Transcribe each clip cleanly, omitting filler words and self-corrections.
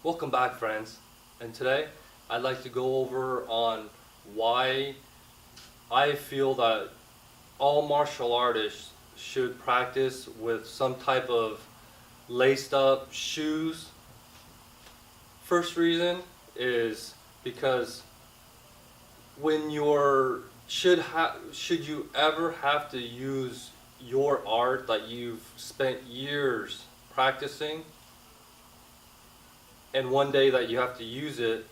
Welcome back, friends, and today I'd like to go over on why I feel that all martial artists should practice with some type of laced up shoes. First reason is because when you're should you ever have to use your art that you've spent years practicing, and one day that you have to use it,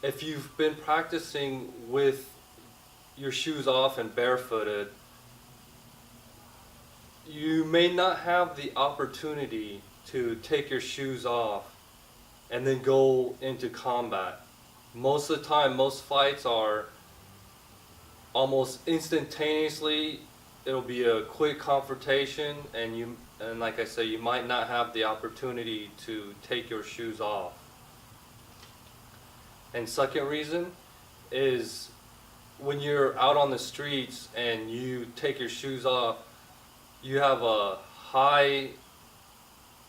if you've been practicing with your shoes off and barefooted, you may not have the opportunity to take your shoes off and then go into combat. Most of the time, most fights are almost instantaneously. It'll be a quick confrontation, and like I say, you might not have the opportunity to take your shoes off. And second reason is when you're out on the streets and you take your shoes off, you have a high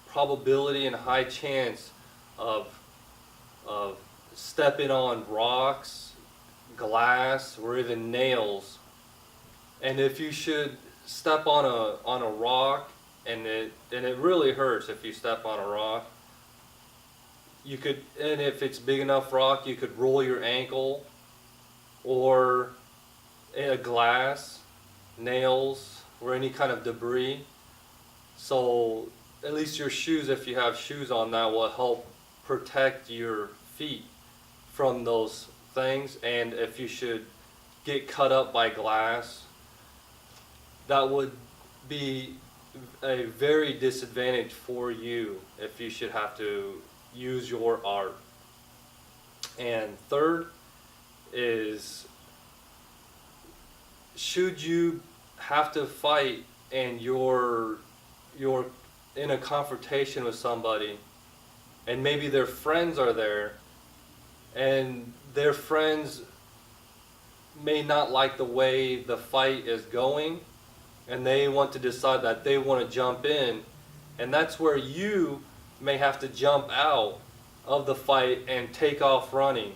probability and high chance of stepping on rocks, glass, or even nails. And if you should step on a rock, and it really hurts if you step on a rock, you could, and if it's big enough rock, you could roll your ankle, or a glass, nails, or any kind of debris. So at least your shoes, if you have shoes on, that will help protect your feet from those things. And if you should get cut up by glass, that would be a very disadvantage for you if you should have to use your art. And third is, should you have to fight and you're in a confrontation with somebody, and maybe their friends are there, and their friends may not like the way the fight is going, and they want to decide that they want to jump in, and that's where you may have to jump out of the fight and take off running.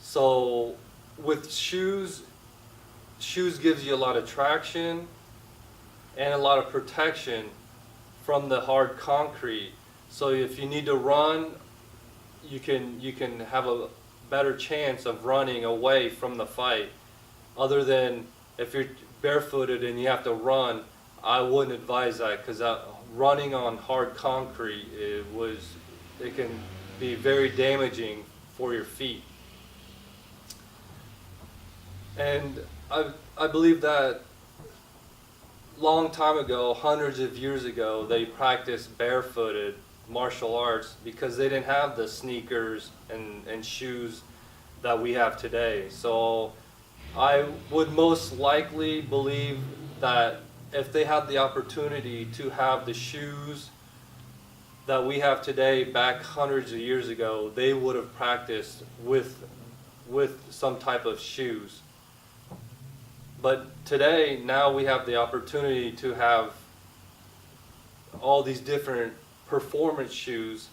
So with shoes gives you a lot of traction and a lot of protection from the hard concrete. So if you need to run, you can have a better chance of running away from the fight. Other than if you're barefooted and you have to run, I wouldn't advise that, because running on hard concrete, it can be very damaging for your feet. And I believe that long time ago, hundreds of years ago, they practiced barefooted martial arts because they didn't have the sneakers and shoes that we have today. So I would most likely believe that if they had the opportunity to have the shoes that we have today back hundreds of years ago, they would have practiced with some type of shoes. But today, now we have the opportunity to have all these different performance shoes.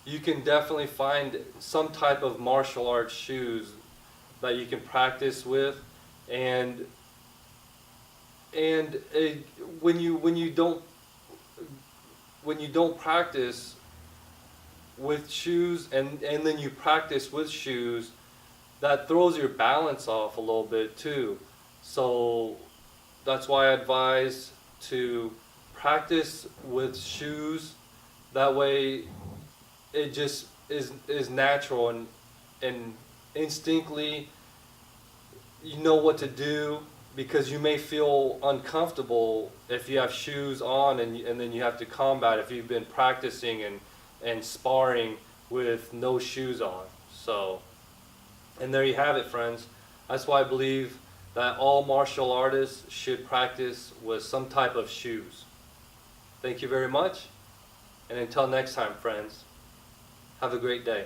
You can definitely find some type of martial arts shoes that you can practice with, and when you don't practice with shoes and then you practice with shoes, that throws your balance off a little bit too. So that's why I advise to practice with shoes. That way it just is natural, and instinctively you know what to do, because you may feel uncomfortable if you have shoes on and then you have to combat if you've been practicing and sparring with no shoes on. So, and there you have it, friends. That's why I believe that all martial artists should practice with some type of shoes. Thank you very much, and until next time, friends, have a great day.